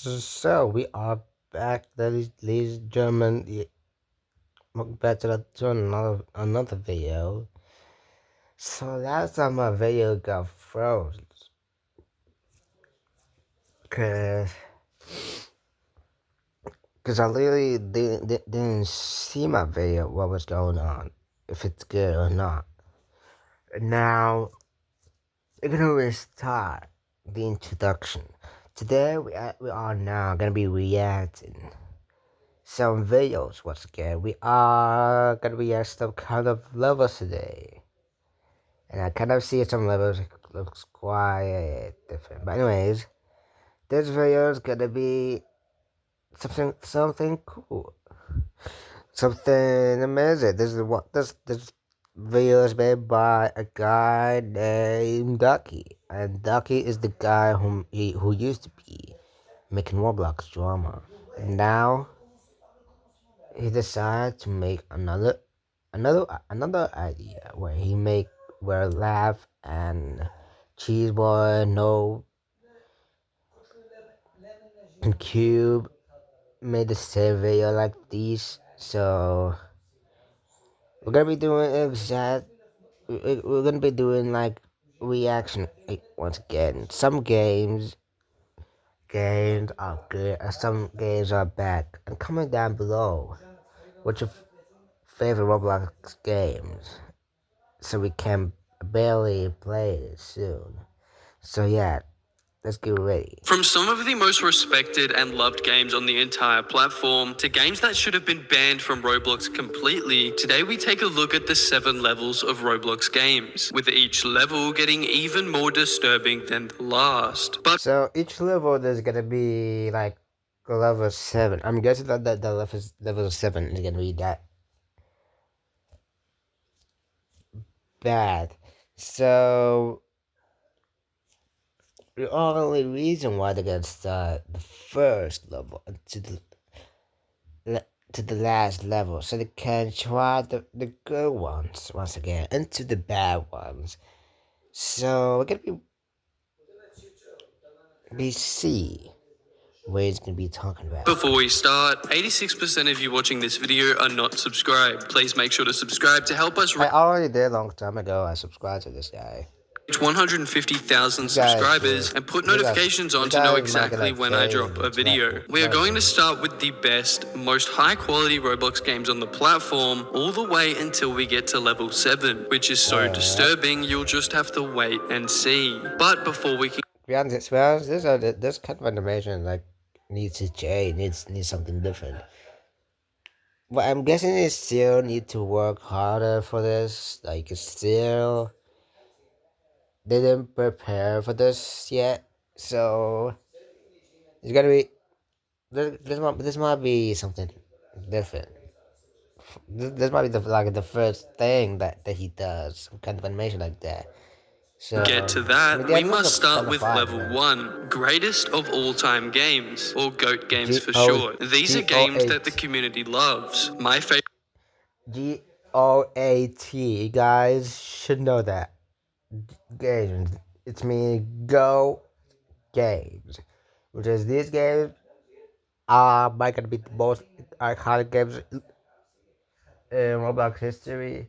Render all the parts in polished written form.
So we are back, ladies and gentlemen. Welcome back to another video. So last time my video got froze, cause I literally didn't see my video, what was going on, if it's good or not. Now we're gonna restart the introduction. Today we are now gonna be reacting some videos once again. We are gonna be at some kind of levels today. And I kind of see some levels looks quite different. But anyways, this video is gonna be something cool. Something amazing. This video is made by a guy named Ducky. And Ducky is the guy who used to be making Roblox drama. And now he decided to make another idea where Laugh and Cheeseboy, No, and Cube made the same video like these. So we're gonna be doing we're gonna be doing like reaction once again. Some games are good and some games are bad. And comment down below what's your favorite Roblox games, so we can barely play it soon. So yeah, let's get ready. From some of the most respected and loved games on the entire platform to games that should have been banned from Roblox completely, today we take a look at the 7 levels of Roblox games, with each level getting even more disturbing than the last. But so each level there's gonna be like level 7. I'm guessing that the level 7 is gonna be that bad. So the only reason why they're gonna start the first level to the last level, so they can try the good ones once again into the bad ones. So we're gonna be see what he's gonna be talking about. before we start, 86% of you watching this video are not subscribed. Please make sure to subscribe to help us I already did a long time ago. I subscribed to this guy. reach 150,000 subscribers and put notifications on to know exactly when I drop a video. We are going to start with the best, most high quality Roblox games on the platform all the way until we get to level 7, which is so disturbing you'll just have to wait and see. But before we can this kind of animation like needs a change, needs something different. But I'm guessing they still need to work harder for this. Like still didn't prepare for this yet, so it's gonna be this might be something different. This might be the first thing that he does, some kind of animation like that. So get to that, we must start with level man. 1, greatest of all time games, or GOAT games for short. These are games that the community loves. My favorite GOAT, you guys should know that. Games, it's me Go Games, which is these games are might gonna be the most iconic games in Roblox history.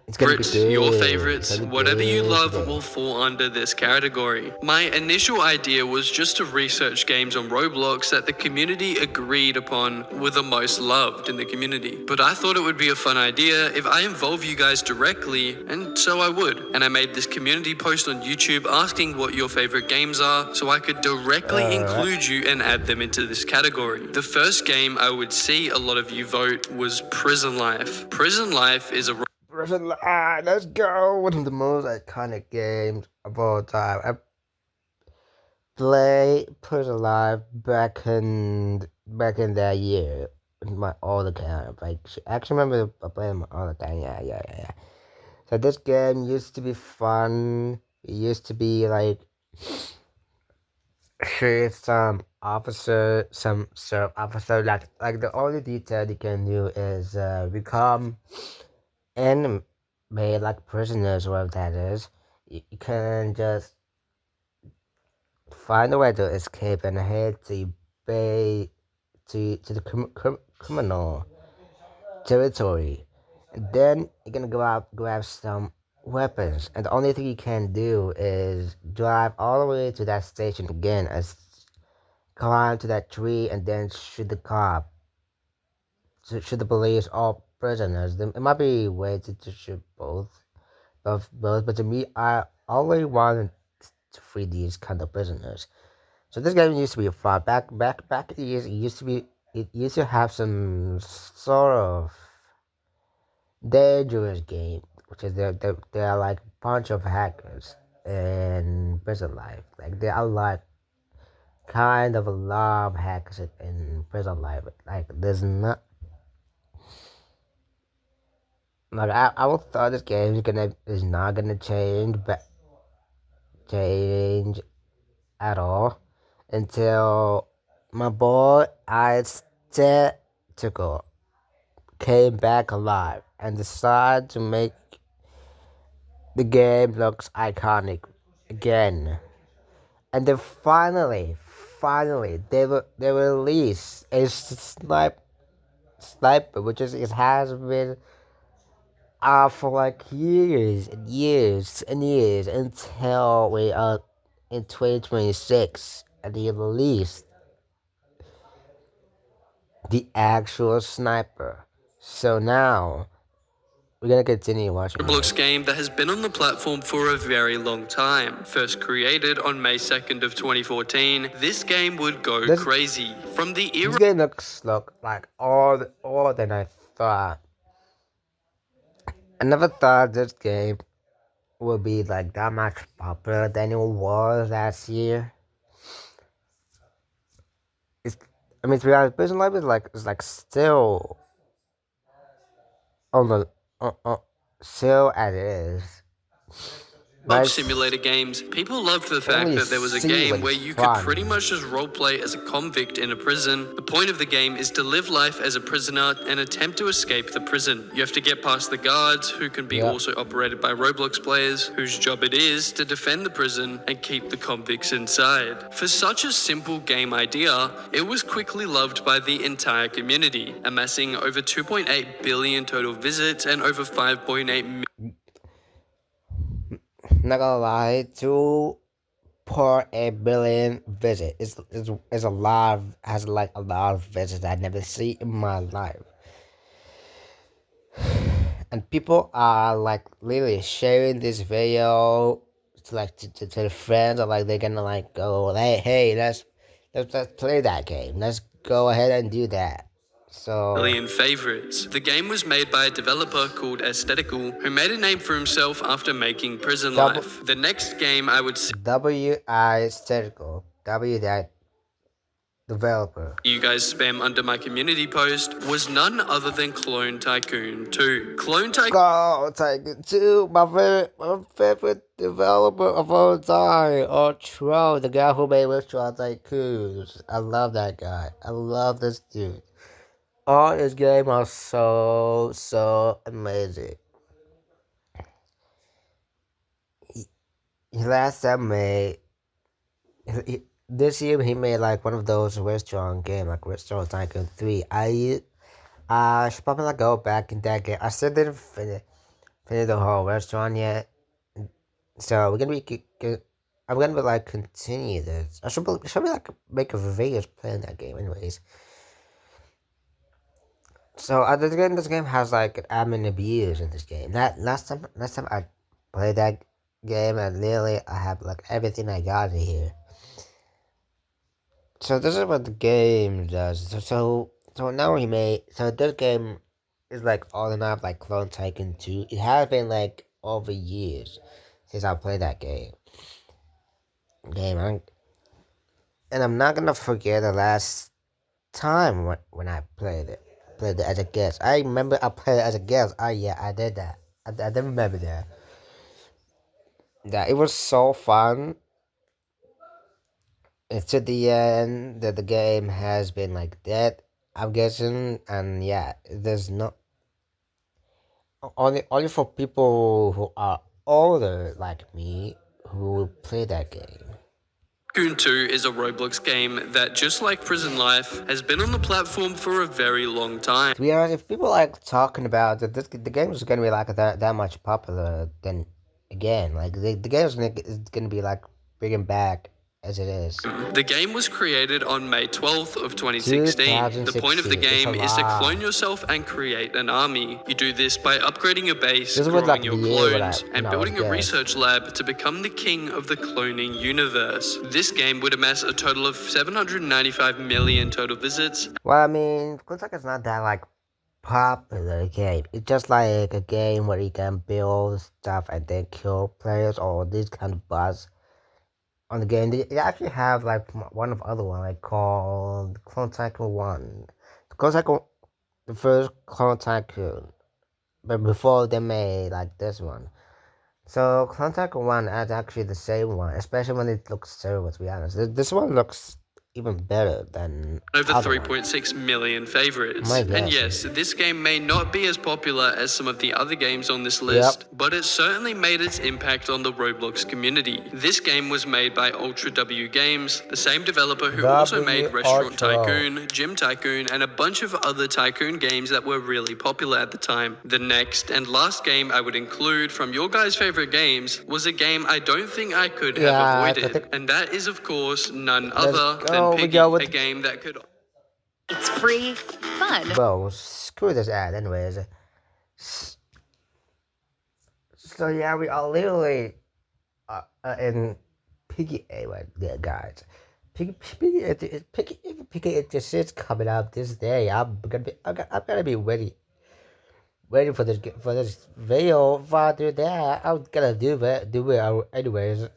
It's gonna be good. Your favorites, whatever you love will fall under this category. My initial idea was just to research games on Roblox that the community agreed upon were the most loved in the community. But I thought it would be a fun idea if I involve you guys directly, and so I would. And I made this community post on YouTube asking what your favorite games are so I could directly include you and add them into this category. The first game I would see a lot of you vote was Prison Life. Prison Life is a let's go! One of the most iconic games of all time. I played Prison Life back in that year with my older account. I actually remember playing my older account. Yeah. So this game used to be fun. It used to be like shoot some officer, some serve officer. Like the only detail you can do is become and made like prisoners, whatever that is. You can just find a way to escape and head to bay to the criminal territory. And then you're gonna go out grab some weapons, and the only thing you can do is drive all the way to that station again, as climb to that tree, and then shoot the cop, shoot the police or prisoners. It might be a way to shoot both. But to me, I only wanted to free these kind of prisoners. So this game used to be fun. Back in the years, it used to have some sort of dangerous game, which is they're like a bunch of hackers in prison life. Like there are like kind of a lot of hackers in prison life. Like there's not like I would thought this game is not gonna change at all until my boy Icicle came back alive and decided to make the game looks iconic again. And then finally, they released a sniper, which is it has been for like years and years and years until we are in 2026, and they released the actual sniper. So now we're gonna continue watching Roblox this. game that has been on the platform for a very long time. First created on May 2nd of 2014, this game would go crazy. From the era This game looks like all than I thought. I never thought this game would be like that much popular than it was last year. I mean, to be honest, Prison Life is like still on the still as it is. of simulator games, people loved the fact that there was a game where you could pretty much just roleplay as a convict in a prison. The point of the game is to live life as a prisoner and attempt to escape the prison. You have to get past the guards, who can be also operated by Roblox players, whose job it is to defend the prison and keep the convicts inside. For such a simple game idea, it was quickly loved by the entire community, amassing over 2.8 billion total visits and over 5.8 million. Not gonna lie, 2.8 billion visits is a lot has like a lot of visits I never see in my life. And people are like literally sharing this video to like to their friends, or like they're gonna like go, hey, let's play that game. Let's go ahead and do that. So Million favorites. The game was made by a developer called Aesthetical, who made a name for himself after making Prison Life. The next game I would see Aesthetical, that developer. You guys spam under my community post was none other than Clone Tycoon 2. Clone Tycoon 2, my favorite developer of all time. Oh, Tro, the guy who made Retro Tycoons. I love that guy. I love this dude. All his games are so amazing. He last time made this year he made like one of those restaurant game, like Restaurant Tycoon 3. I should probably like go back in that game. I still didn't finish the whole restaurant yet, so we're gonna be. I'm gonna be like continue this. I should be like make a video playing that game, anyways. So this game has like admin abuse in this game. That last time I played that game, and literally I have like everything I got in here. So this is what the game does. So now this game is like all in all like Clone Tycoon 2. It has been like over years since I played that game. And I'm not gonna forget the last time when I played it as a guest. I remember I played it as a guest. Oh yeah, I did that. I did remember that. Yeah, it was so fun. And to the end that the game has been like that, I'm guessing, and yeah, there's no only for people who are older like me who will play that game. Tycoon 2 is a Roblox game that, just like Prison Life, has been on the platform for a very long time. To be honest, if people like talking about it, the game is gonna be like that much popular, then again, like the game is gonna be like bringing back as it is. The game was created on May 12th of 2016. The point of the game is to clone yourself and create an army. You do this by upgrading your base, growing like your clones, and building a research lab to become the king of the cloning universe. This game would amass a total of 795 million total visits. Well, I mean, looks like it's not that like popular game. It's just like a game where you can build stuff and then kill players or these kind of bots on the game. They actually have like one of other one like called Clone Tycoon 1. Clone Tycoon, the first Clone Tycoon, but before they made like this one. So Clone Tycoon 1 is actually the same one, especially when it looks terrible, to be honest. This one looks even better than over 3.6 million favorites. And yes, this game may not be as popular as some of the other games on this list, but it certainly made its impact on the Roblox community. This game was made by Ultra W Games, the same developer who also made Restaurant Tycoon, Gym Tycoon, and a bunch of other Tycoon games that were really popular at the time. The next and last game I would include from your guys' favorite games was a game I don't think I could have avoided, and that is of course none other than Piggy, a game that could... It's free, fun. Well, screw this ad anyways. So yeah, we are literally in Piggy A right there, guys. Piggy, it just is coming out this day. I'm gonna be ready for this video. If I do that, I'm gonna do it anyways.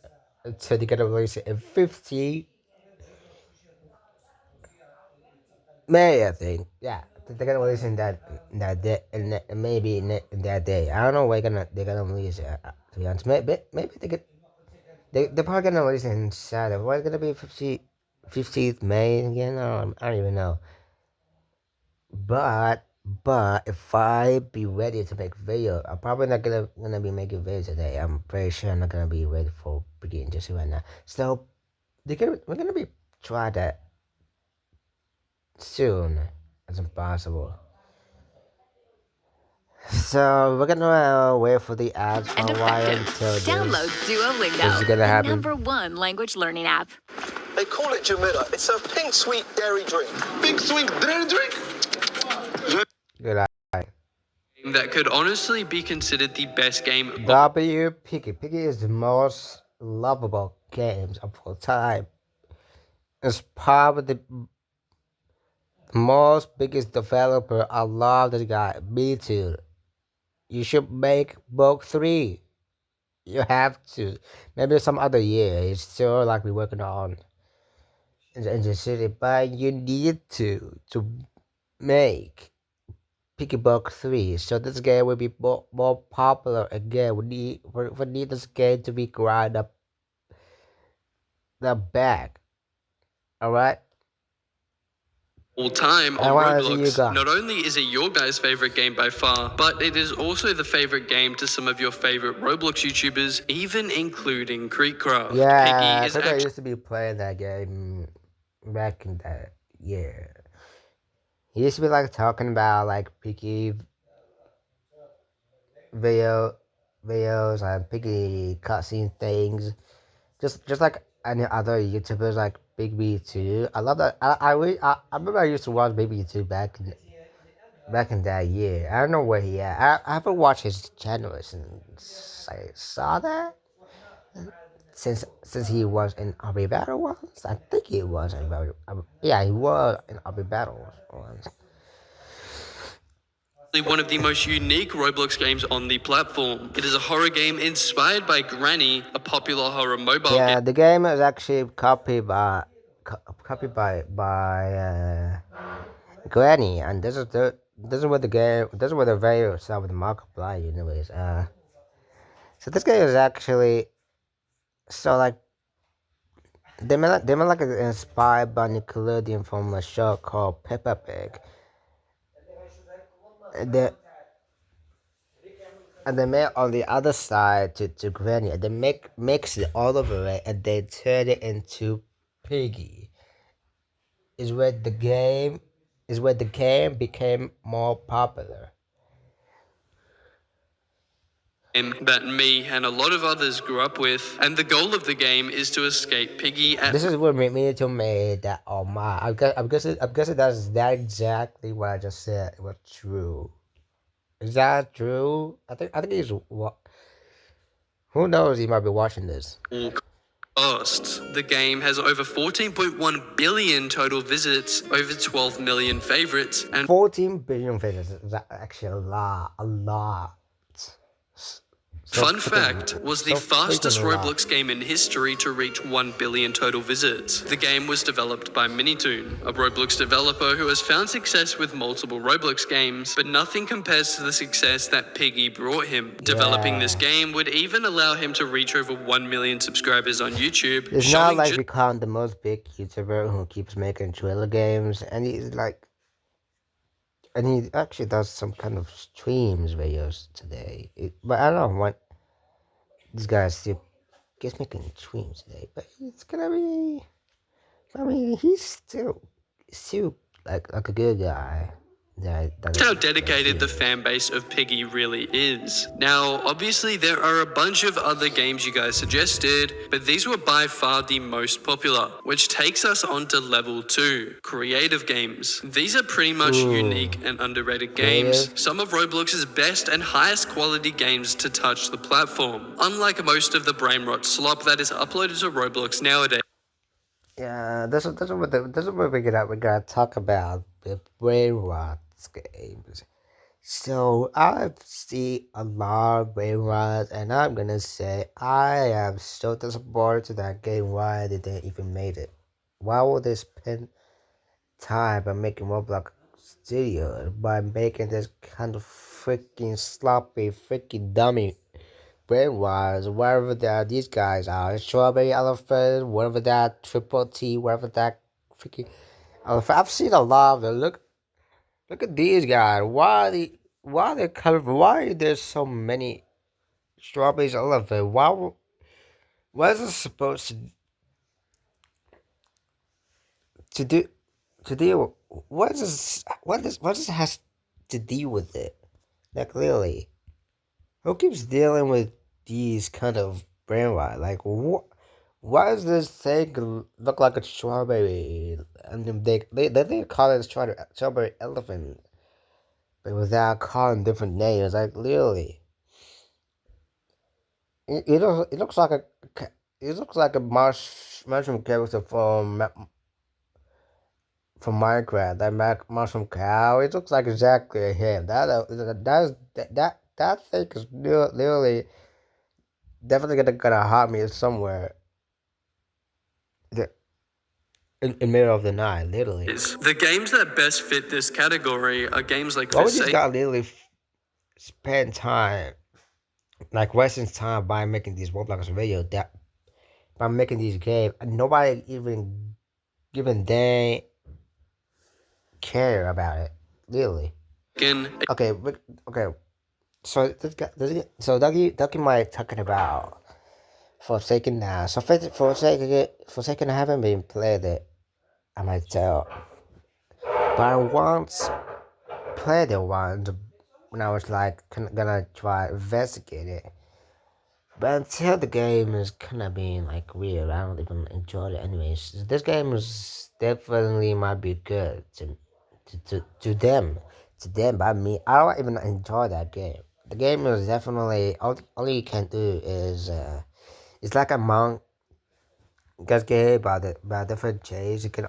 So they're gonna release it in 50 May, I think. Yeah, they're gonna release in that day, and maybe in that day. I don't know where they're gonna release it. To be honest, maybe they're probably gonna release it in Saturday. What's gonna be 15th May again? I don't even know. But if I be ready to make video, I'm probably not gonna be making videos today. I'm pretty sure I'm not gonna be ready for beginning just right now. So we're gonna be try that soon as possible. So we're gonna wait for the ads for a while until download Duolingo, the #1 language learning app. They call it Jamila. It's a pink sweet dairy drink. Pink sweet dairy drink? Good eye. That could honestly be considered the best game. Piggy is the most lovable games of all time. It's probably the most biggest developer. I love this guy. Me too. You should make book 3. You have to. Maybe some other year. It's still like we're working on in the city, but you need to make Piggy Book 3. So this game will be more popular again. We need this game to be grind up the back. Alright? All time on Roblox. Not only is it your guys' favorite game by far, but it is also the favorite game to some of your favorite Roblox YouTubers, even including Creekcraft. Yeah, I think I used to be playing that game back in that year. He used to be like talking about like Piggy videos and Piggy cutscene things, just like any other YouTubers like Big B 2. I love that. I remember I used to watch Big B 2 back in that year. I don't know where he at. I haven't watched his channel since I saw that. Since he was in RB Battle once, I think he was in he was in RB Battle once. One of the most unique Roblox games on the platform. It is a horror game inspired by Granny, a popular horror mobile game. Yeah, the game is actually copied by Granny, and this is where the video start with Markiplier, anyways. So this game is actually they made like inspired by Nickelodeon from a show called Peppa Pig. And they made on the other side to Granny. They mix it all over it, and they turn it into Piggy is where the game became more popular. That me and a lot of others grew up with, and the goal of the game is to escape Piggy at. This is what made me to me that oh my, I'm guessing that's that exactly what I just said. It was true. Is that true? I think he's what. Who knows? He might be watching this. Costs. The game has over 14.1 billion total visits, over 12 million favorites, and 14 billion visits is actually a lot. Fun fact, was the fastest Roblox game in history to reach 1 billion total visits. The game was developed by Minitoon, a Roblox developer who has found success with multiple Roblox games, but nothing compares to the success that Piggy brought him. Developing this game would even allow him to reach over 1 million subscribers on YouTube. It's not like become the most big YouTuber who keeps making trailer games, and he's like, and he actually does some kind of streams videos today. But I don't know what this guy still gets making streams today. But it's gonna be. I mean, he's still like a good guy. That's how dedicated the fan base of Piggy really is. Now, obviously, there are a bunch of other games you guys suggested, but these were by far the most popular, which takes us on to level 2, creative games. These are pretty much unique and underrated games, some of Roblox's best and highest quality games to touch the platform, unlike most of the brainrot slop that is uploaded to Roblox nowadays. Yeah, that's what we're gonna talk about, the brainrot games. So I've seen a lot of brainrot, and I'm gonna say I am so disappointed to that game. Why did they even made it? Why would they spend time by making Roblox Studios by making this kind of freaking sloppy, freaking dummy brainwise, wherever that these guys are, Strawberry Elephant, whatever that Triple T, whatever that freaking elephant. I've seen a lot of them. Look at these guys. Why they're colorful? Why there's so many Strawberry Elephant? What is it supposed to do? To deal? What is this has to deal with it? Like really, who keeps dealing with these kind of brainwise? Like what? Why does this thing look like a strawberry? And they call it strawberry elephant, but without calling different names. Like literally, it looks like a mushroom character from Minecraft. That mushroom cow. It looks like exactly him. That thing is literally definitely gonna haunt me somewhere. In the middle of the night, literally. The games that best fit this category are games like Why would this guy literally spend time, like wasting time by making these Roblox videos, by making these games, and nobody even they care about it, literally. Okay. So Ducky might talking about Forsaken now. So Forsaken I haven't been played it. I might tell, but I once played it once when I was like gonna try investigate it. But until the game is kind of being like weird, I don't even enjoy it anyways. This game is definitely might be good to them, but me, I don't even enjoy that game. The game is definitely all you can do is it's like Among Us game about different chains. You can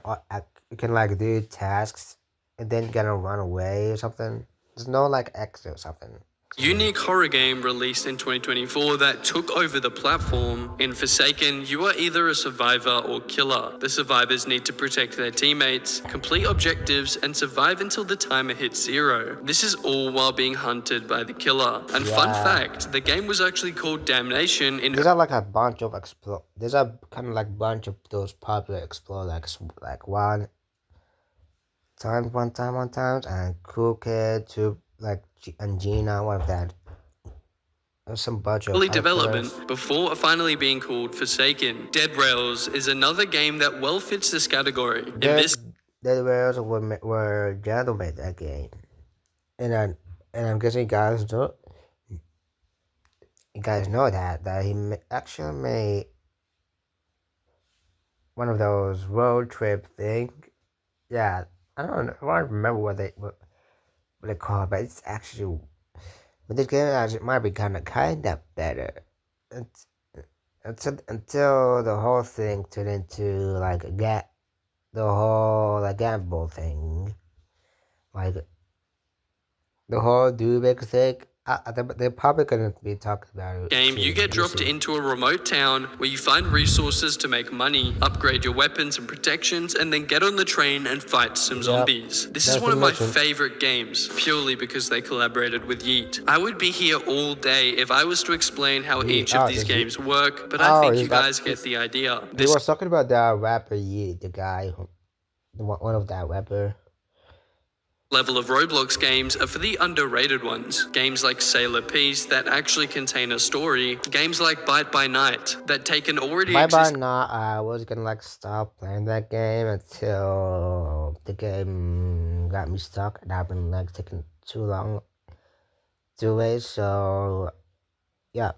like do tasks and then gonna run away or something. There's no like exit or something. Unique horror game released in 2024 that took over the platform. In Forsaken, you are either a survivor or killer. The survivors need to protect their teammates, complete objectives, and survive until the timer hits 0. This is all while being hunted by the killer. And fun fact, the game was actually called Damnation in... There's like a bunch of there's a kind of like bunch of those popular explorers like one time, and Cool Kid, two, like, and Gina, one of that. some bunch of early other development players. before finally being called Forsaken. Dead Rails is another game that well fits this category. In this, Dead Rails were Jandal made that game, and I'm guessing you guys know that he actually made one of those road trip thing. Yeah, I don't remember what they call it, but it's actually. But this game actually might be kind of better. It's, until the whole thing turned into like the whole like gamble thing, like the whole Dubik thing. They're probably gonna be talking about it. Game, you get dropped into a remote town where you find resources to make money, upgrade your weapons and protections, and then get on the train and fight some zombies. This is one of my favorite games, purely because they collaborated with Yeet. I would be here all day if I was to explain how each of these games work, but I think you guys get the idea. They were talking about that rapper Yeet, the guy, one of that rapper. Level of Roblox games are for the underrated ones. Games like Sailor Peace that actually contain a story. Games like Bite by Night that take an already Bite by Night, I was gonna stop playing that game until the game got me stuck and I've been taking too long to wait. So yeah.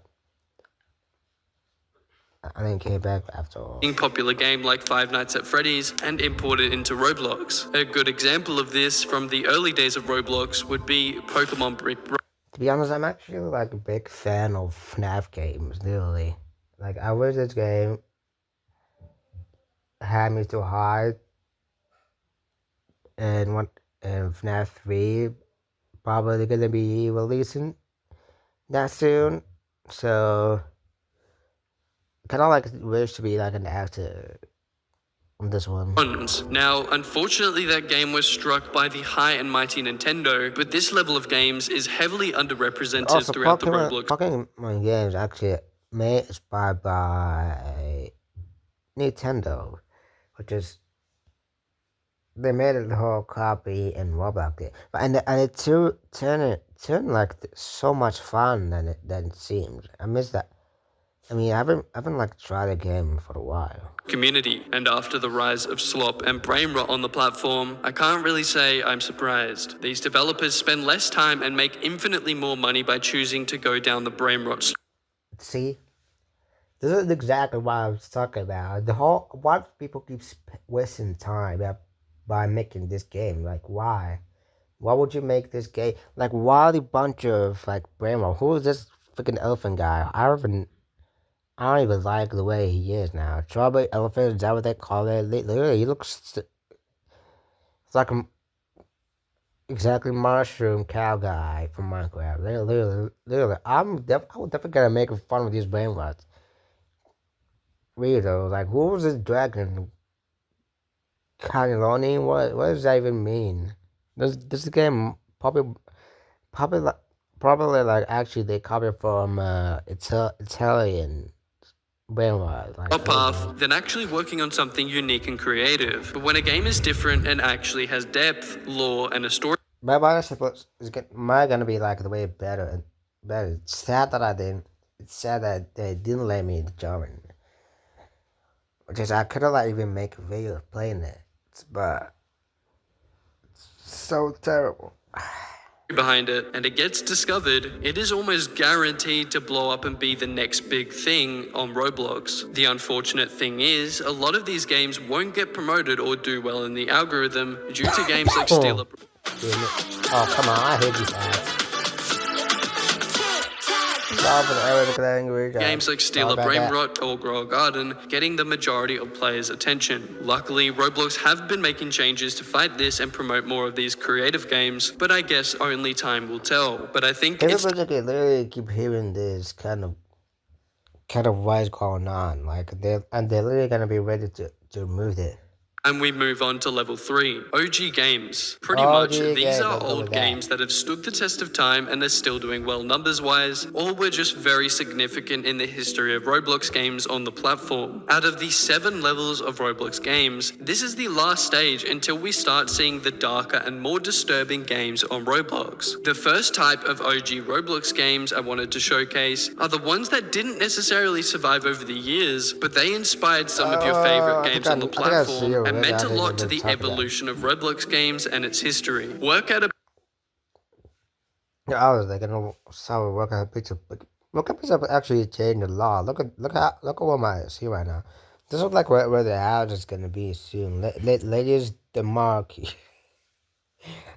I then came back after all. Popular game like Five Nights at Freddy's and imported into Roblox. A good example of this from the early days of Roblox would be Pokemon Brick. To be honest, I'm actually a big fan of FNAF games, literally. I wish this game had me to hide and FNAF 3 probably gonna be releasing that soon. So kind of wish to be an actor on this one. Now, unfortunately, that game was struck by the high and mighty Nintendo, but this level of games is heavily underrepresented throughout the Roblox. Pokemon games actually made inspired by Nintendo, which is they made a whole copy in Roblox, and it turned so much fun than it seemed. I miss that. I mean, I haven't tried a game for a while. Community, and after the rise of slop and brain rot on the platform, I can't really say I'm surprised. These developers spend less time and make infinitely more money by choosing to go down the brain rot. See, this is exactly what I was talking about. Why people keep wasting time by making this game? Why? Why would you make this game? Why the bunch of brain rot? Who is this freaking elephant guy? I don't even like the way he is now. Strawberry elephant, is that what they call it? Literally, he looks it's like exactly mushroom cow guy from Minecraft. Literally, I would definitely gonna make fun of these brain rots. Really though, who was this dragon? Cannelloni? What does that even mean? This game probably actually they copied from Italian. Path than actually working on something unique and creative. But when a game is different and actually has depth, lore, and a story, my honest is gonna be the way better and better. It's sad that I didn't. It's sad that they didn't let me join. Which is I could have even make a video of playing it, but it's so terrible. Behind it, and it gets discovered, it is almost guaranteed to blow up and be the next big thing on Roblox. The unfortunate thing is, a lot of these games won't get promoted or do well in the algorithm due to games like Steal. Oh, come on, I hate these ads. Games like Steal a Brain Rot or Grow a Garden getting the majority of players' attention. Luckily, Roblox have been making changes to fight this and promote more of these creative games, but I guess only time will tell. But I think everybody literally keep hearing this kind of what's going on. They're literally gonna be ready to remove it. And we move on to level 3, OG games. Pretty much, these are old games that have stood the test of time and are still doing well numbers-wise, or were just very significant in the history of Roblox games on the platform. Out of the 7 levels of Roblox games, this is the last stage until we start seeing the darker and more disturbing games on Roblox. The first type of OG Roblox games I wanted to showcase are the ones that didn't necessarily survive over the years, but they inspired some of your favorite games on the platform and meant a lot to the evolution of Roblox games and its history. Work at a I was like, so work at a pizza. Work at pizza actually changed a lot. Look at what I see right now. This looks like where the house is gonna be soon. Ladies the marquee.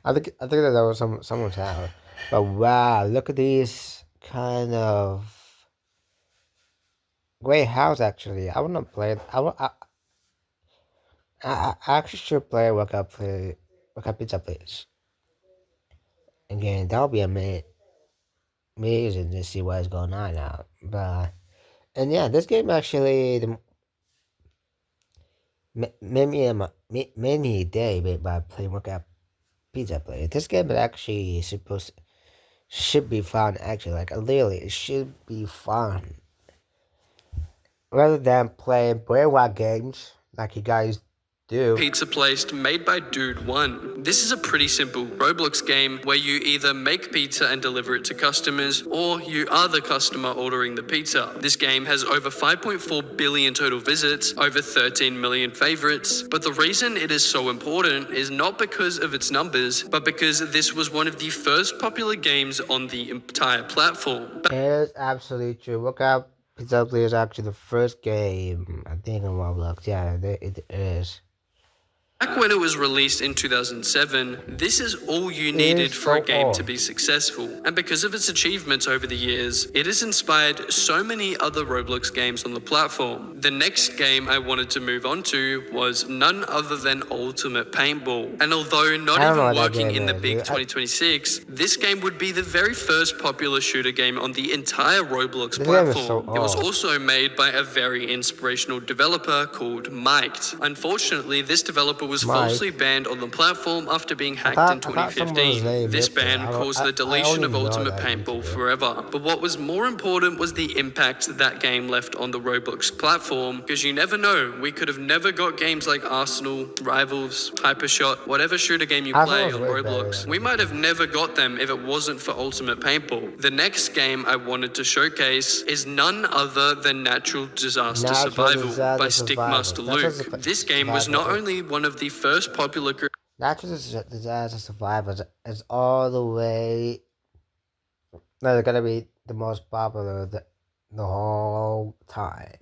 I think that was someone's house. But wow, look at these kind of great house. Actually, I wanna play it. I actually should play Work Up Pizza Place. Again, that'll be amazing to see what's going on now. But and yeah, this game actually made me a day by playing Work Up Pizza Place. This game is actually should be fun. Actually, like literally, it should be fun rather than playing brainwash games like you guys do. Pizza place made by Dude One. This is a pretty simple Roblox game where you either make pizza and deliver it to customers, or you are the customer ordering the pizza. This game has over 5.4 billion total visits, over 13 million favorites, but the reason it is so important is not because of its numbers, but because this was one of the first popular games on the entire platform. It is absolutely true. Look up Pizza Place is actually the first game, I think, on Roblox. Yeah, it is. Back when it was released in 2007, this is all you needed for a game to be successful, and because of its achievements over the years, it has inspired so many other Roblox games on the platform. The next game I wanted to move on to was none other than Ultimate Paintball, and although not even working in the big 2026, this game would be the very first popular shooter game on the entire Roblox platform. It was also made by a very inspirational developer called Myked. Unfortunately, this developer was falsely banned on the platform after being hacked in 2015. This ban caused the deletion of Ultimate Paintball forever. But what was more important was the impact that game left on the Roblox platform, because you never know, we could have never got games like Arsenal, Rivals, Hypershot, whatever shooter game you play on Roblox. We might have never got them if it wasn't for Ultimate Paintball. The next game I wanted to showcase is none other than Natural Disaster Survival by Stickmaster Luke. This game was not only one of the first popular Natural Disaster Survivors is all the way. No, they're gonna be the most popular the whole time.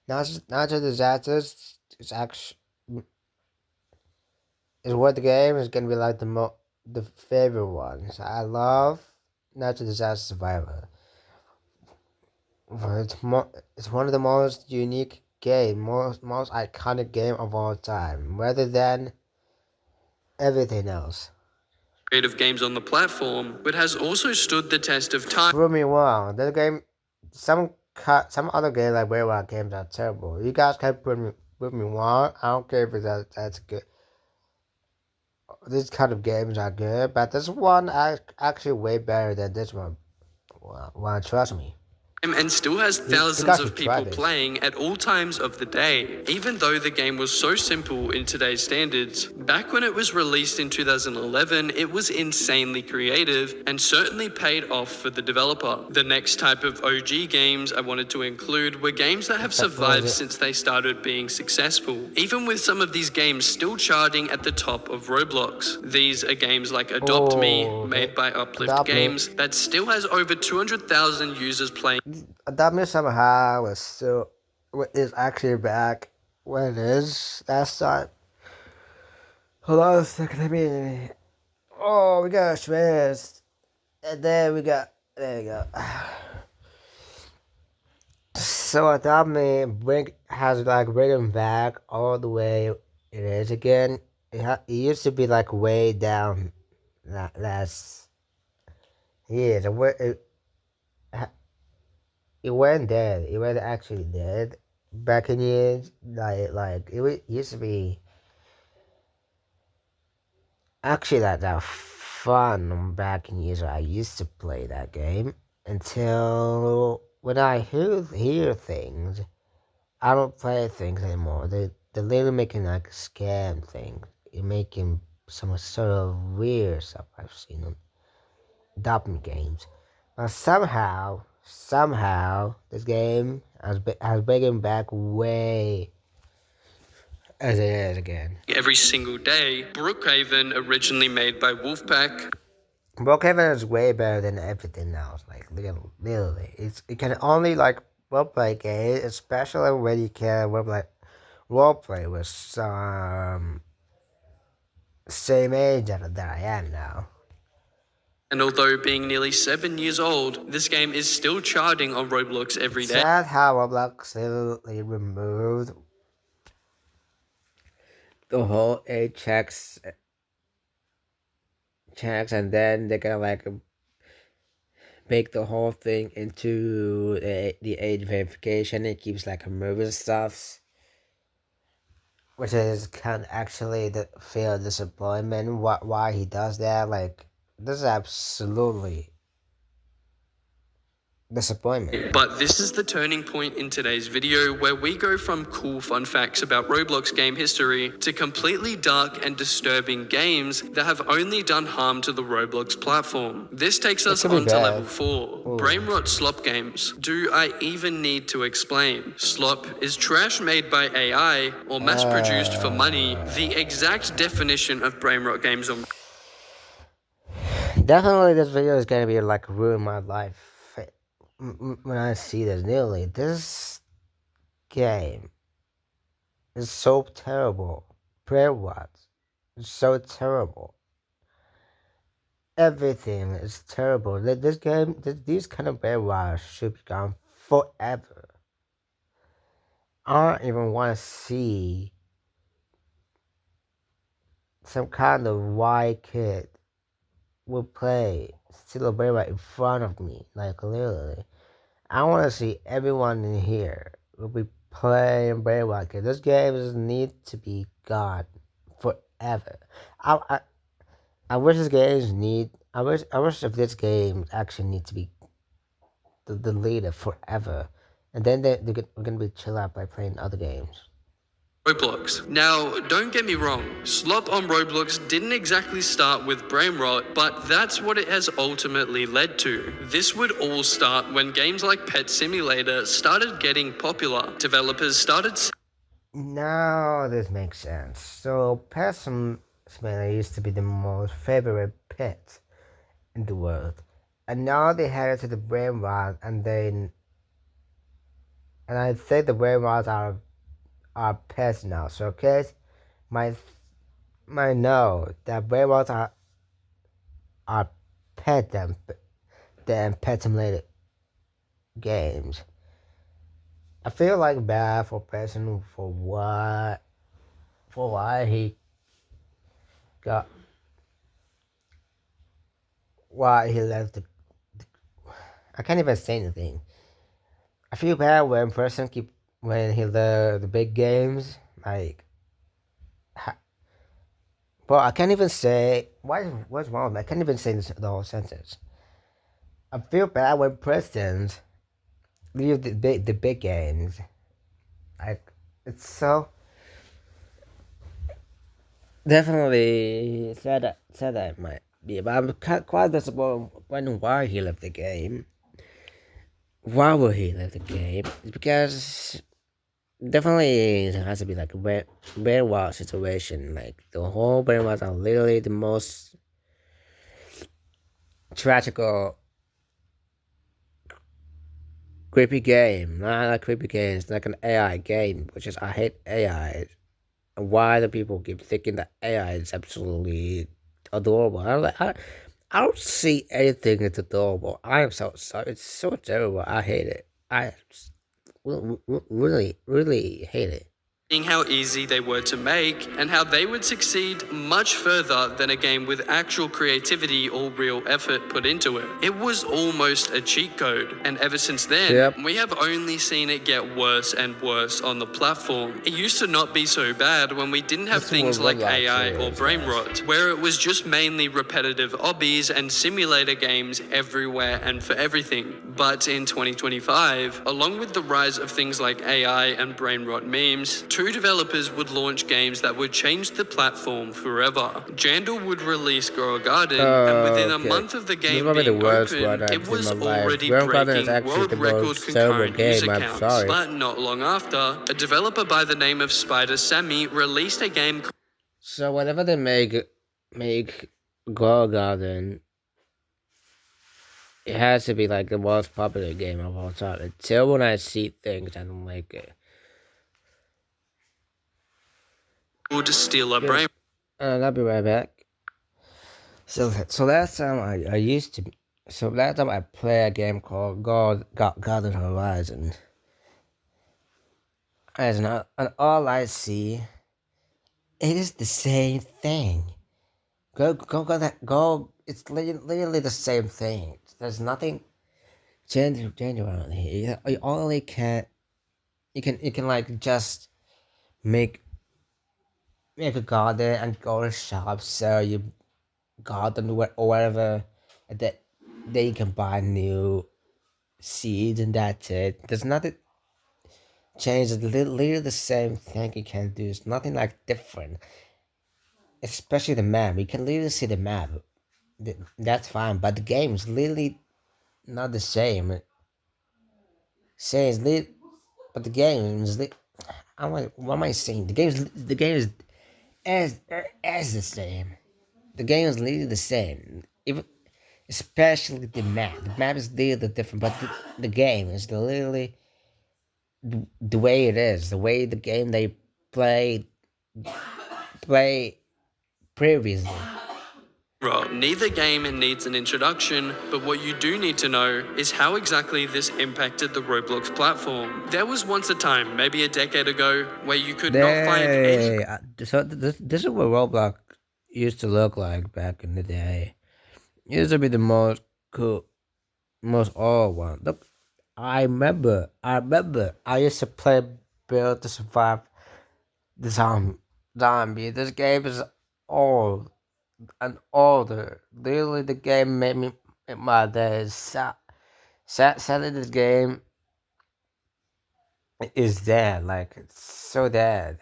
Natural Disasters is actually is what the game is gonna be like the favorite ones. I love Natural Disaster Survivor. It's one of the most unique game, most iconic game of all time, rather than everything else. Creative games on the platform, but has also stood the test of time. Prove me wrong. This game, some other games like Wayward games are terrible. You guys can prove me wrong. I don't care if that's good. These kind of games are good, but this one actually way better than this one. Well, trust me. And still has thousands of people playing at all times of the day, even though the game was so simple in today's standards. Back when it was released in 2011, it was insanely creative and certainly paid off for the developer. The next type of OG games I wanted to include were games that have survived since they started being successful, even with some of these games still charting at the top of Roblox. These are games like Adopt Me, made by Uplift Games, that still has over 200,000 users playing. Adopt Me somehow is actually back. When it is last time. Hold on a second, let me. Oh, we got stressed, and then there we go. So Adopt Me has bringing back all the way it is again. It used to be like way down last years. It went dead. It went actually dead back in years. Like it used to be Actually, that fun back in years I used to play that game until when I hear things, I don't play things anymore. They're literally making like scam things. You're making some sort of weird stuff I've seen them. Adopting games. But somehow, this game has been back way as it is again. Every single day, Brookhaven, originally made by Wolfpack. Brookhaven is way better than everything else. Like literally, it can only like roleplay game, especially when you can roleplay with some same age that I am now. And although being nearly 7 years old, this game is still charting on Roblox every day. Sad how Roblox literally removed the whole age checks, and then they're gonna like make the whole thing into the age verification. It keeps like removing stuff, which is kind of actually the feel disappointment. Why he does that? Like, this is absolutely disappointment. But this is the turning point in today's video where we go from cool fun facts about Roblox game history to completely dark and disturbing games that have only done harm to the Roblox platform. This takes us on to level 4, Brainrot Slop games. Do I even need to explain? Slop is trash made by AI or mass produced for money, the exact definition of Brainrot games on. Definitely this video is gonna be like ruin my life when I see this. Nearly, this game is so terrible. Brainrot is so terrible. Everything is terrible. This game, these kind of Brainrot should be gone forever. I don't even want to see some kind of white kid will play still a Brainrot in front of me, like literally. I want to see everyone in here will be playing Brainrot. This game need to be gone forever. I wish this games need. I wish if this game actually need to be deleted forever, and then we're gonna be chill out by playing other games. Roblox. Now, don't get me wrong, Slop on Roblox didn't exactly start with Brainrot, but that's what it has ultimately led to. This would all start when games like Pet Simulator started getting popular. Developers started... Now this makes sense. So Pet Simulator used to be the most favorite pet in the world, and now they headed to the Brainrot, and I think the Brainrots are pets now. So kids might know that Brainrots are pet than Pet Simulator games. I feel like bad for person for why he left the I can't even say anything. I feel bad when he left the big games, like, but I can't even say what's wrong with me. I can't even say the whole sentence. I feel bad when presidents leave the big games. Like, it's so definitely sad that it might be, but I'm quite disappointed when why he left the game. Why would he leave the game? It's because definitely it has to be like a Brainrot situation. Like, the whole Brainrots are literally the most tragical, creepy game. Not a creepy game. It's like an AI game, which is I hate AI. Why do people keep thinking that AI is absolutely adorable? I don't see anything that's adorable. I am so sorry. It's so terrible. I hate it. I really, really hate it. how easy they were to make and how they would succeed much further than a game with actual creativity or real effort put into it. It was almost a cheat code, and ever since then, we have only seen it get worse and worse on the platform. It used to not be so bad when we didn't have things like AI or brain rot, where it was just mainly repetitive obbies and simulator games everywhere and for everything. But in 2025, along with the rise of things like AI and brain rot memes, two developers would launch games that would change the platform forever. Jandal would release Grow a Garden, and within a month of the game being open, it was already breaking world record concurrent user counts. But not long after, a developer by the name of Spider Sammy released a game. So whenever they make Grow a Garden, it has to be like the most popular game of all time. Until when I see things, I don't like it. To steal a brain. I'll be right back. So last time last time I played a game called Garden Horizon, and all I see, it is the same thing. Go. It's literally the same thing. There's nothing change around here. You only can. You can like just make a garden and go to shop, sell your garden or whatever, and then you can buy new seeds and that's it. There's nothing changed. It's literally the same thing you can do. It's nothing like different. Especially the map. You can literally see the map. That's fine, but the game is literally not the same. But the game is what am I saying? The game is as the same. The game is literally the same. Especially the map. The map is literally different, but the game is literally the way it is. The way the game they play previously. Neither game needs an introduction, but what you do need to know is how exactly this impacted the Roblox platform. There was once a time, maybe a decade ago, where you could not find any... So this is what Roblox used to look like back in the day. It used to be the most cool, most old one. Look, I remember I used to play Build to Survive the Zombie. This game is old and older. Literally, the game made me in my days. Sadly, this game is dead. Like, it's so dead.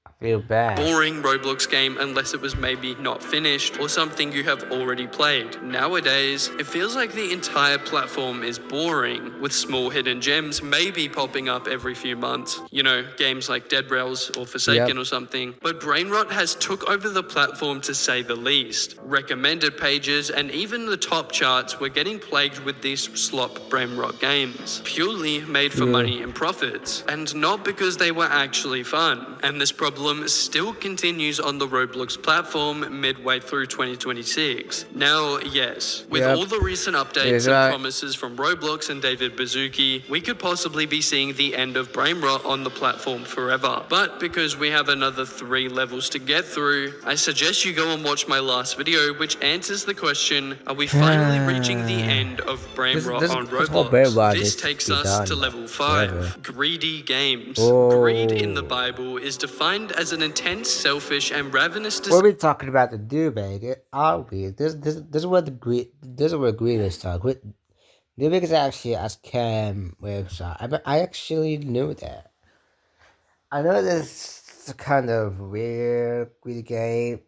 I feel bad. Boring Roblox game unless it was maybe not finished or something you have already played. Nowadays, it feels like the entire platform is boring, with small hidden gems maybe popping up every few months. You know, games like Dead Rails or Forsaken or something. But Brainrot has took over the platform to say the least. Recommended pages and even the top charts were getting plagued with these slop Brainrot games, purely made for money and profits, and not because they were actually fun. And this problem still continues on the Roblox platform midway through 2026. Now, yes, with all the recent updates and promises from Roblox and David Baszucki, we could possibly be seeing the end of Brainrot on the platform forever. But because we have another 3 levels to get through, I suggest you go and watch my last video, which answers the question, are we finally reaching the end of Brainrot on Roblox? This takes us to level 5, greedy games. Greed in the Bible is defined as an intense, selfish, and ravenous desire. We're talking about the Dewback, are we? This is where greed is talking. Dewback is actually a scam website. I actually knew that. I know this is a kind of weird greedy game.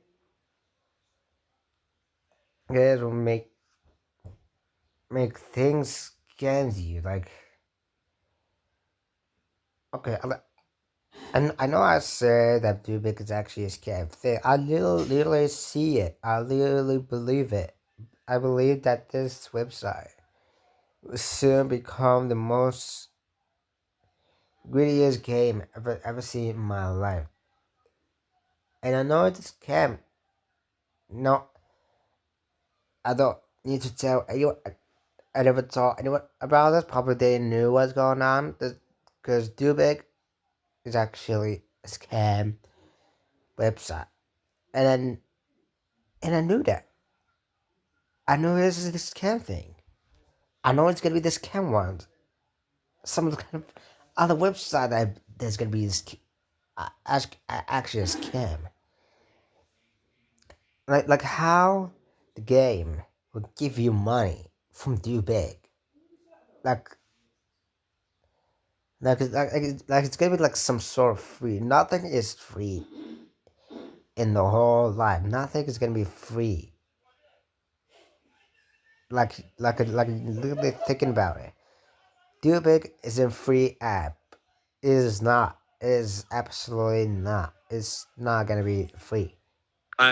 Guys will make things scams you like. Okay, and I know I said that Dewback is actually a scam thing. I literally see it. I literally believe it. I believe that this website will soon become the most greediest game I've ever seen in my life. And I know it's a scam. No, I don't need to tell anyone. I never told anyone about this. Probably they knew what's going on. Because Dewback is actually a scam website, and I knew that. I know this is the scam thing. I know it's gonna be the scam ones. Some of the kind of other website that there's gonna be this actually a scam. Like how the game will give you money from too big. Like it's gonna be like some sort of free. Nothing is free in the whole life. Nothing is gonna be free. Like literally thinking about it. Dubik is a free app. It is not. It is absolutely not. It's not gonna be free.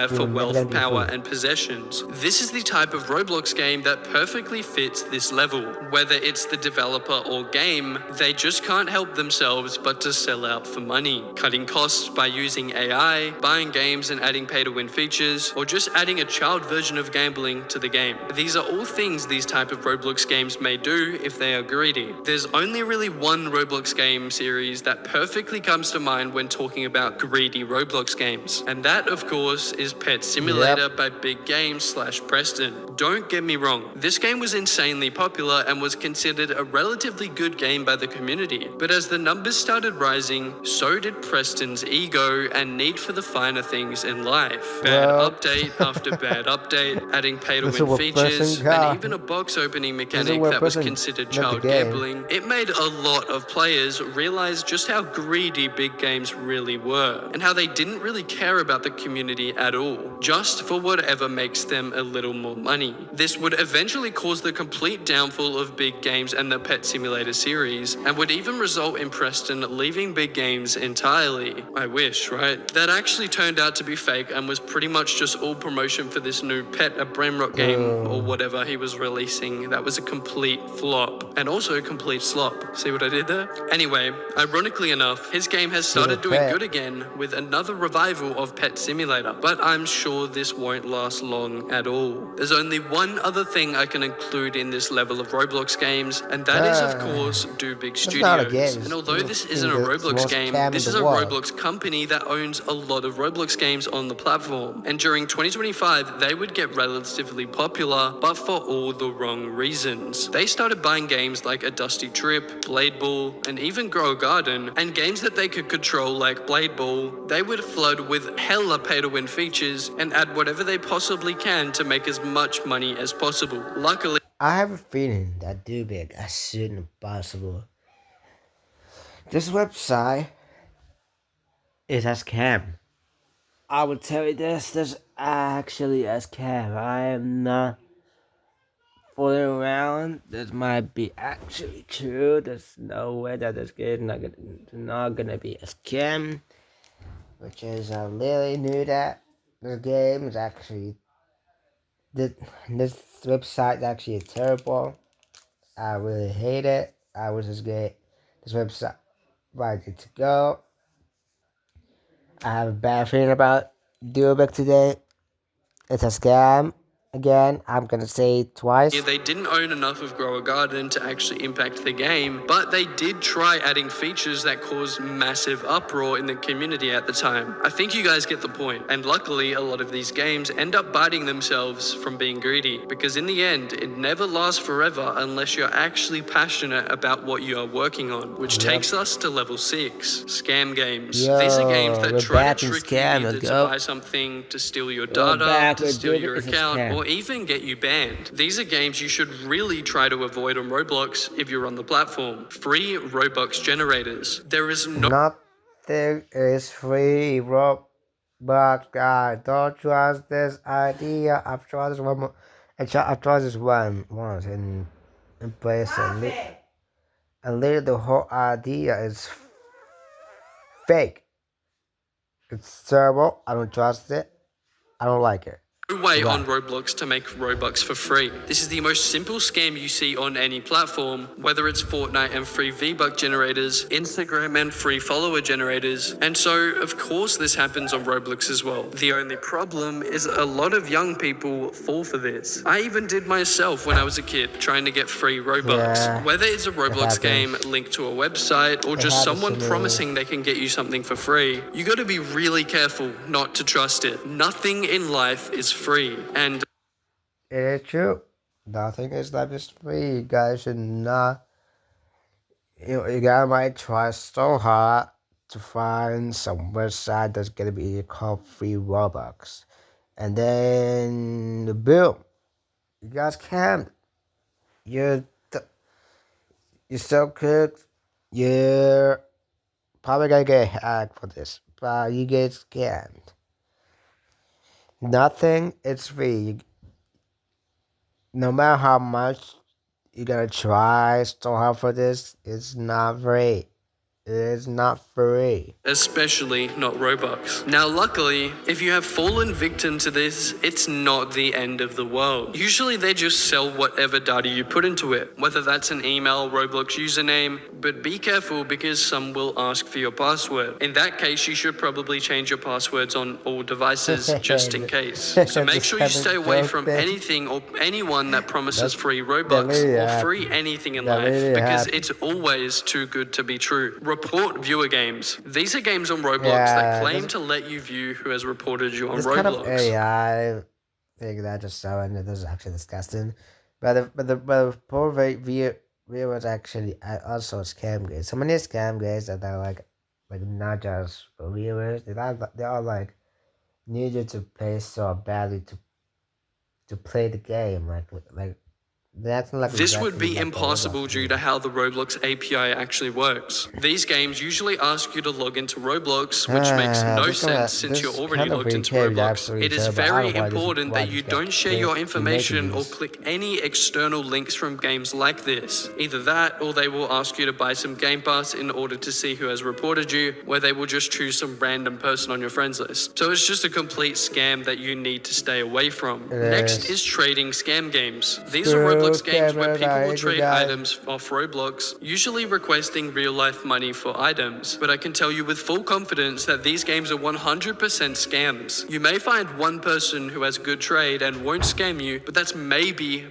For wealth, power, and possessions. This is the type of Roblox game that perfectly fits this level. Whether it's the developer or game, they just can't help themselves but to sell out for money. Cutting costs by using AI, buying games and adding pay-to-win features, or just adding a child version of gambling to the game. These are all things these type of Roblox games may do if they are greedy. There's only really one Roblox game series that perfectly comes to mind when talking about greedy Roblox games, and that, of course, is Pet Simulator by Big Games / Preston. Don't get me wrong, this game was insanely popular and was considered a relatively good game by the community, but as the numbers started rising, so did Preston's ego and need for the finer things in life. Bad update after bad update, adding pay-to-win features, and even a box opening mechanic that was considered child gambling. It made a lot of players realize just how greedy Big Games really were, and how they didn't really care about the community at all, just for whatever makes them a little more money. This would eventually cause the complete downfall of Big Games and the Pet Simulator series, and would even result in Preston leaving Big Games entirely. I wish, right? That actually turned out to be fake and was pretty much just all promotion for this new Pet a Brainrot game or whatever he was releasing. That was a complete flop, and also a complete slop. See what I did there? Anyway, ironically enough, his game has started doing good again with another revival of Pet Simulator, but I'm sure this won't last long at all. There's only one other thing I can include in this level of Roblox games, and that is, of course, Dubik Studios. And although this isn't a Roblox game, this is a Roblox company that owns a lot of Roblox games on the platform. And during 2025, they would get relatively popular, but for all the wrong reasons. They started buying games like A Dusty Trip, Blade Ball, and even Grow a Garden, and games that they could control like Blade Ball, they would flood with hella pay-to-win features and add whatever they possibly can to make as much money as possible. Luckily, I have a feeling that Dubik as soon as possible. This website is a scam. I will tell you this is actually a scam. I am not fooling around. This might be actually true. There's no way that this game is not gonna be a scam. Which is, I really knew that. The game is actually, this website is actually terrible. I really hate it. I was just get this website ready to go. I have a bad feeling about Dubik today. It's a scam. Again, I'm gonna say it twice. Yeah, they didn't own enough of Grow a Garden to actually impact the game, but they did try adding features that caused massive uproar in the community at the time. I think you guys get the point, and luckily a lot of these games end up biting themselves from being greedy, because in the end, it never lasts forever unless you're actually passionate about what you are working on, which takes us to level 6, scam games. These are games that try to trick you either to buy something, to steal your data, to steal your account, or even get you banned. These are games you should really try to avoid on Roblox if you're on the platform. Free Robux generators. There is nothing is free Robux, guys. Don't trust this idea. I've tried this one. I've tried this one once in place, and later the whole idea is fake. It's terrible. I don't trust it. I don't like it. way on Roblox to make Robux for free. This is the most simple scam you see on any platform, whether it's Fortnite and free V-Buck generators, Instagram and free follower generators, and so of course this happens on Roblox as well. The only problem is a lot of young people fall for this. I even did myself when I was a kid, trying to get free Robux. Whether it's a Roblox game linked to a website or just someone promising they can get you something for free, you gotta be really careful not to trust it. Nothing in life is free, and it is true. Nothing in life is free. You guys should not. You guys might try so hard to find some website that's gonna be called free Robux, and then boom, you guys can't. You're so cooked. You're probably gonna get hacked for this, but you get scammed. Nothing is free. No matter how much you're gonna try so hard for this, it's not free. It is not free. Especially not Robux. Now luckily, if you have fallen victim to this, it's not the end of the world. Usually they just sell whatever data you put into it, whether that's an email, Roblox username, but be careful because some will ask for your password. In that case, you should probably change your passwords on all devices just in case. So make sure you stay away from anything or anyone that promises free Robux or free anything in life because it's always too good to be true. Report viewer games. These are games on Roblox that claim to let you view who has reported you on Roblox. Kind of AI thing that just so and it is actually disgusting. But the poor viewers actually also scam games. So many scam games that are like not just for viewers. They are like need you to pay so badly to play the game. Like that's not like this would be impossible due to how the Roblox API actually works. These games usually ask you to log into Roblox, which makes no sense since you're already logged into Roblox. It is very important that you don't share your information or click any external links from games like this. Either that, or they will ask you to buy some Game Pass in order to see who has reported you, where they will just choose some random person on your friends list. So it's just a complete scam that you need to stay away from. Next is trading scam games. These are Roblox games where people will trade items off Roblox, usually requesting real-life money for items. But I can tell you with full confidence that these games are 100% scams. You may find one person who has good trade and won't scam you, but that's maybe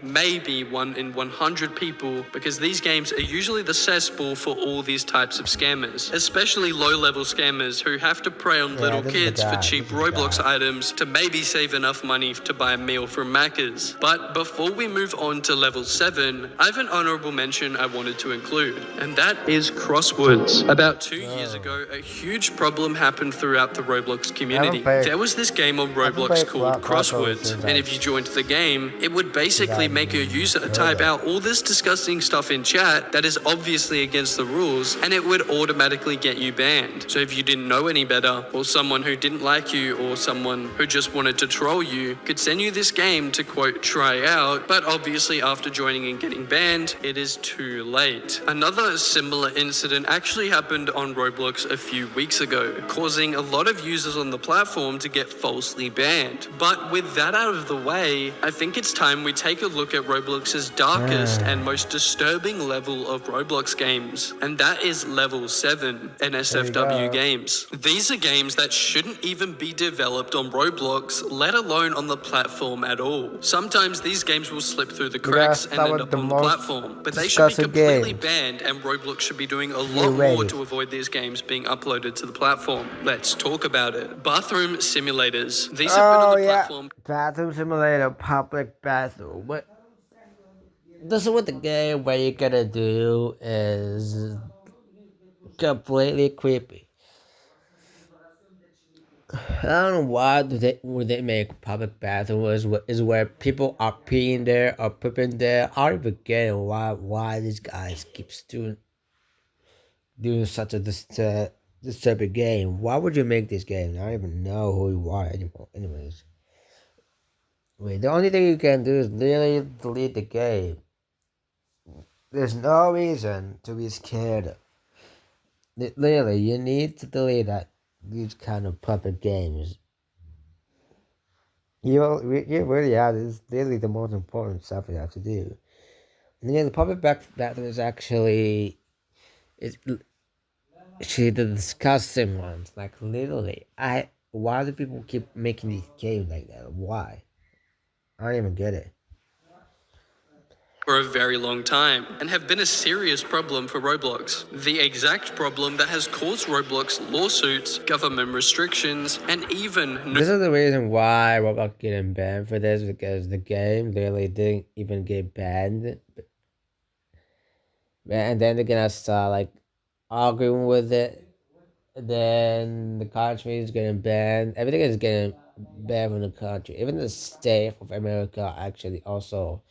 1 in 100 people, because these games are usually the cesspool for all these types of scammers, especially low-level scammers who have to prey on little kids for cheap Roblox items to maybe save enough money to buy a meal from Macca's. But before we move on to level 7, I have an honorable mention I wanted to include, and that is crosswords. About 2 years ago, a huge problem happened throughout the Roblox community. There was this game on Roblox called Crosswords, and if you joined the game, it would basically make your user type out all this disgusting stuff in chat that is obviously against the rules, and it would automatically get you banned. So if you didn't know any better, or someone who didn't like you, or someone who just wanted to troll you, could send you this game to quote try out, but obviously after joining and getting banned, it is too late. Another similar incident actually happened on Roblox a few weeks ago, causing a lot of users on the platform to get falsely banned. But with that out of the way, I think it's time we take a look at Roblox's darkest and most disturbing level of Roblox games, and that is level 7, NSFW games. These are games that shouldn't even be developed on Roblox, let alone on the platform at all. Sometimes these games will slip through the cracks and end up on the platform, but they should be completely banned, and Roblox should be doing a lot more to avoid these games being uploaded to the platform. Let's talk about it. Bathroom simulators. These have been on the platform. Bathroom simulator, public bathroom. This is what the game where you're gonna do is completely creepy. I don't know why would they make public bathrooms is where people are peeing there or pooping there. I don't even get why these guys keeps doing such a disturbing game. Why would you make this game? I don't even know who you are anymore. Anyways, wait, the only thing you can do is literally delete the game. There's no reason to be scared. Literally, you need to delete these kind of puppet games. you really have. It's really the most important stuff you have to do. And yeah, the public bathroom is actually it's actually the disgusting ones. Like literally, why do people keep making these games like that? Why? I don't even get it. For a very long time and have been a serious problem for Roblox. The exact problem that has caused Roblox lawsuits, government restrictions, and even... This is the reason why Roblox getting banned for this, because the game literally didn't even get banned. And then they're gonna start like arguing with it. Then the country is getting banned. Everything is getting banned from the country. Even the state of America actually also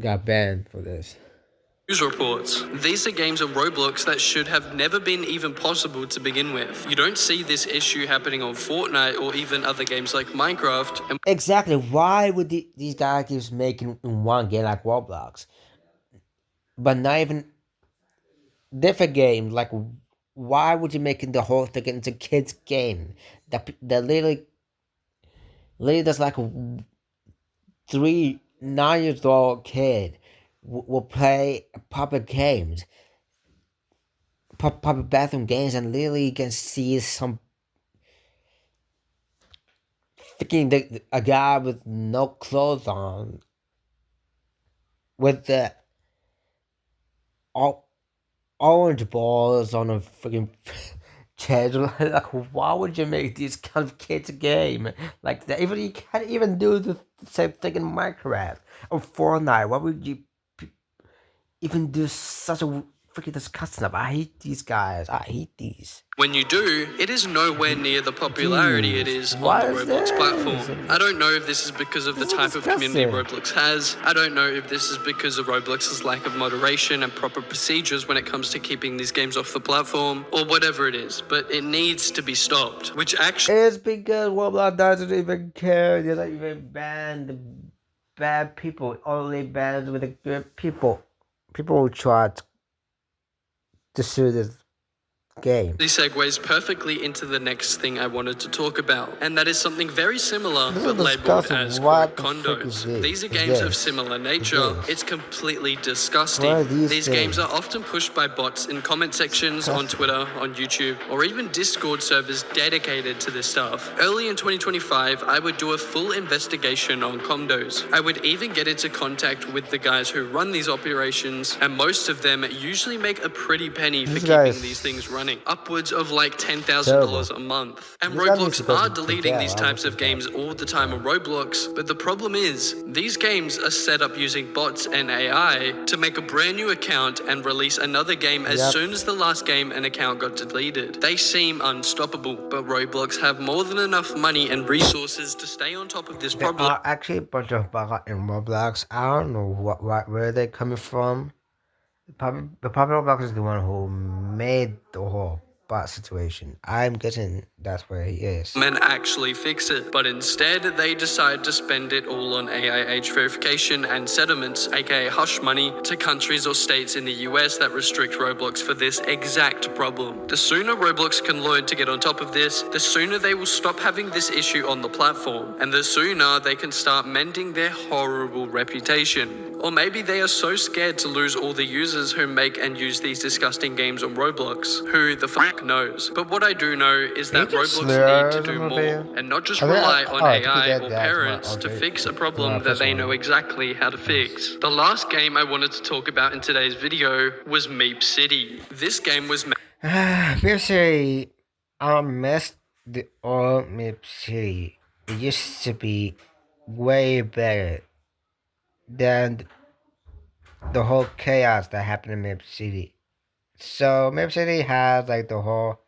got banned for this. News reports. These are games on Roblox that should have never been even possible to begin with. You don't see this issue happening on Fortnite or even other games like Minecraft. Exactly. Why would these guys keep making one game like Roblox, but not even different games? Like, why would you making the whole thing into kids game that literally does like 9 years old kid will play public games, public bathroom games, and literally you can see some freaking a guy with no clothes on, with the orange balls on a freaking chest. Like, why would you make these kind of kids game like that? Even you can't even do the same thing in Minecraft or Fortnite. Why would you even do such a freaking disgusting stuff? I hate these guys. I hate these. When you do, it is nowhere near the popularity it is on the Roblox platform. I don't know if this is because of the type of community Roblox has. I don't know if this is because of Roblox's lack of moderation and proper procedures when it comes to keeping these games off the platform, or whatever it is, but it needs to be stopped, which actually... It's because Roblox doesn't even care. They don't even ban the bad people. Only bans with the good people. People who try to sue this game. This segues perfectly into the next thing I wanted to talk about, and that is something very similar but labeled as correct condos. These are games of similar nature. It's completely disgusting. These games are often pushed by bots in comment sections on Twitter, on YouTube, or even Discord servers dedicated to this stuff. Early in 2025, I would do a full investigation on condos. I would even get into contact with the guys who run these operations, and most of them usually make a pretty penny for keeping these things running. Upwards of like $10,000 a month. And Roblox are deleting these types of games all the time on Roblox, but the problem is, these games are set up using bots and AI to make a brand new account and release another game as soon as the last game and account got deleted. They seem unstoppable, but Roblox have more than enough money and resources to stay on top of this problem. There are actually a bunch of bugs in Roblox. I don't know where they're coming from. The Pablo Roblox is the one who made the whole bot situation. I'm guessing that's where he is. Men actually fix it, but instead they decide to spend it all on AI age verification and settlements, aka hush money, to countries or states in the US that restrict Roblox for this exact problem. The sooner Roblox can learn to get on top of this, the sooner they will stop having this issue on the platform, and the sooner they can start mending their horrible reputation. Or maybe they are so scared to lose all the users who make and use these disgusting games on Roblox. Who the fuck knows? But what I do know is that Roblox need to do more and not just rely on AI or parents to fix a problem that they know exactly how to fix. The last game I wanted to talk about in today's video was Meep City. This game was... Meep City, I missed the old Meep City. It used to be way better than the whole chaos that happened in Meep City. So Meep City has like the whole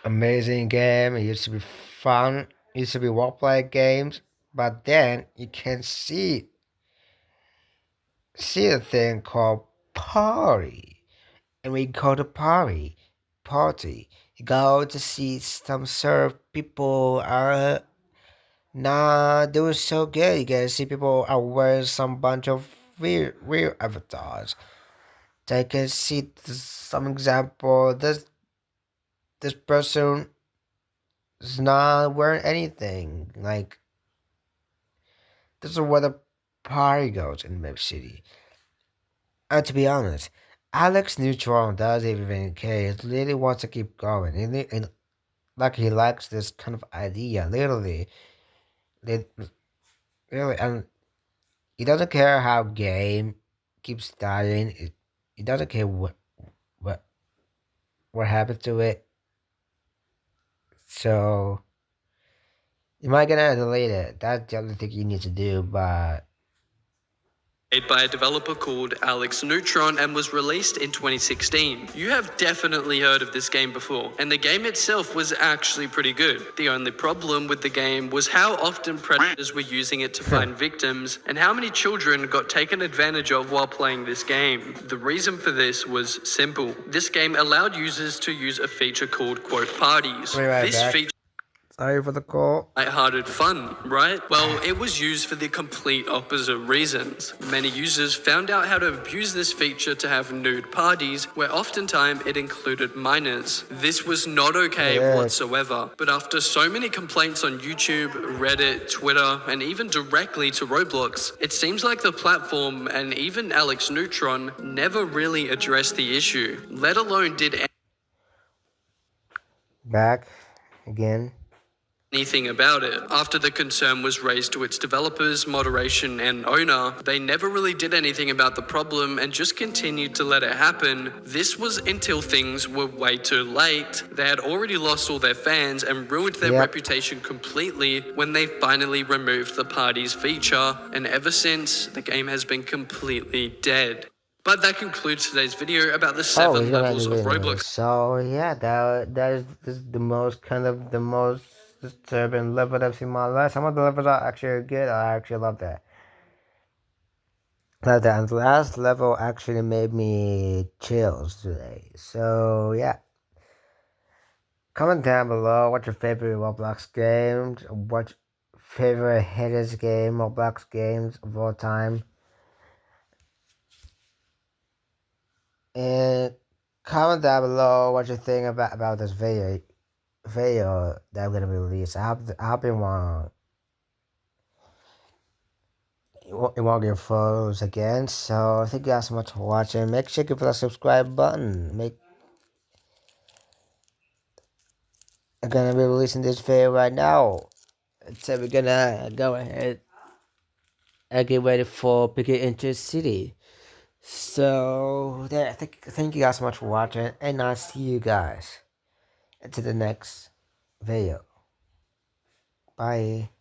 amazing game. It used to be fun. It used to be roleplay games, but then you can see a thing called party, and we go to party. You go to see some sort of people are not doing so good. You can see people are wearing some bunch of weird avatars. I can see some example. This person It's not wearing anything. Like, this is where the party goes in Mip City. And to be honest, Alex Neutron doesn't even care. He really wants to keep going. And like he likes this kind of idea, literally. Really, and he doesn't care how game keeps dying. He doesn't care what what happened to it. So you might gonna delete it. That's the other thing you need to do, but made by a developer called Alex Neutron and was released in 2016. You have definitely heard of this game before, and the game itself was actually pretty good. The only problem with the game was how often predators were using it to find victims, and how many children got taken advantage of while playing this game. The reason for this was simple. This game allowed users to use a feature called quote parties. This feature sorry for the call. lighthearted fun, right? Well, it was used for the complete opposite reasons. Many users found out how to abuse this feature to have nude parties, where oftentimes it included minors. This was not okay whatsoever, but after so many complaints on YouTube, Reddit, Twitter, and even directly to Roblox, it seems like the platform and even Alex Neutron never really addressed the issue, let alone did Back again. Anything about it. After the concern was raised to its developers, moderation, and owner, they never really did anything about the problem and just continued to let it happen. This was until things were way too late. They had already lost all their fans and ruined their reputation completely when they finally removed the parties feature, and ever since, the game has been completely dead. But that concludes today's video about the 7 levels of Roblox. So yeah, that is the most disturbing level I've seen in my life. Some of the levels are actually good. I actually love that. And the last level actually made me chills today. So yeah. Comment down below what's your favorite Roblox games, what's favorite Hades game, Roblox games of all time. And comment down below what you think about this video that I'm gonna release. I hope you won't get photos again. So thank you guys so much for watching. Make sure you click the subscribe button. I'm gonna be releasing this video right now. So we're gonna go ahead and get ready for Picket Into City. So yeah, thank you guys so much for watching, and I'll see you guys into the next video. Bye.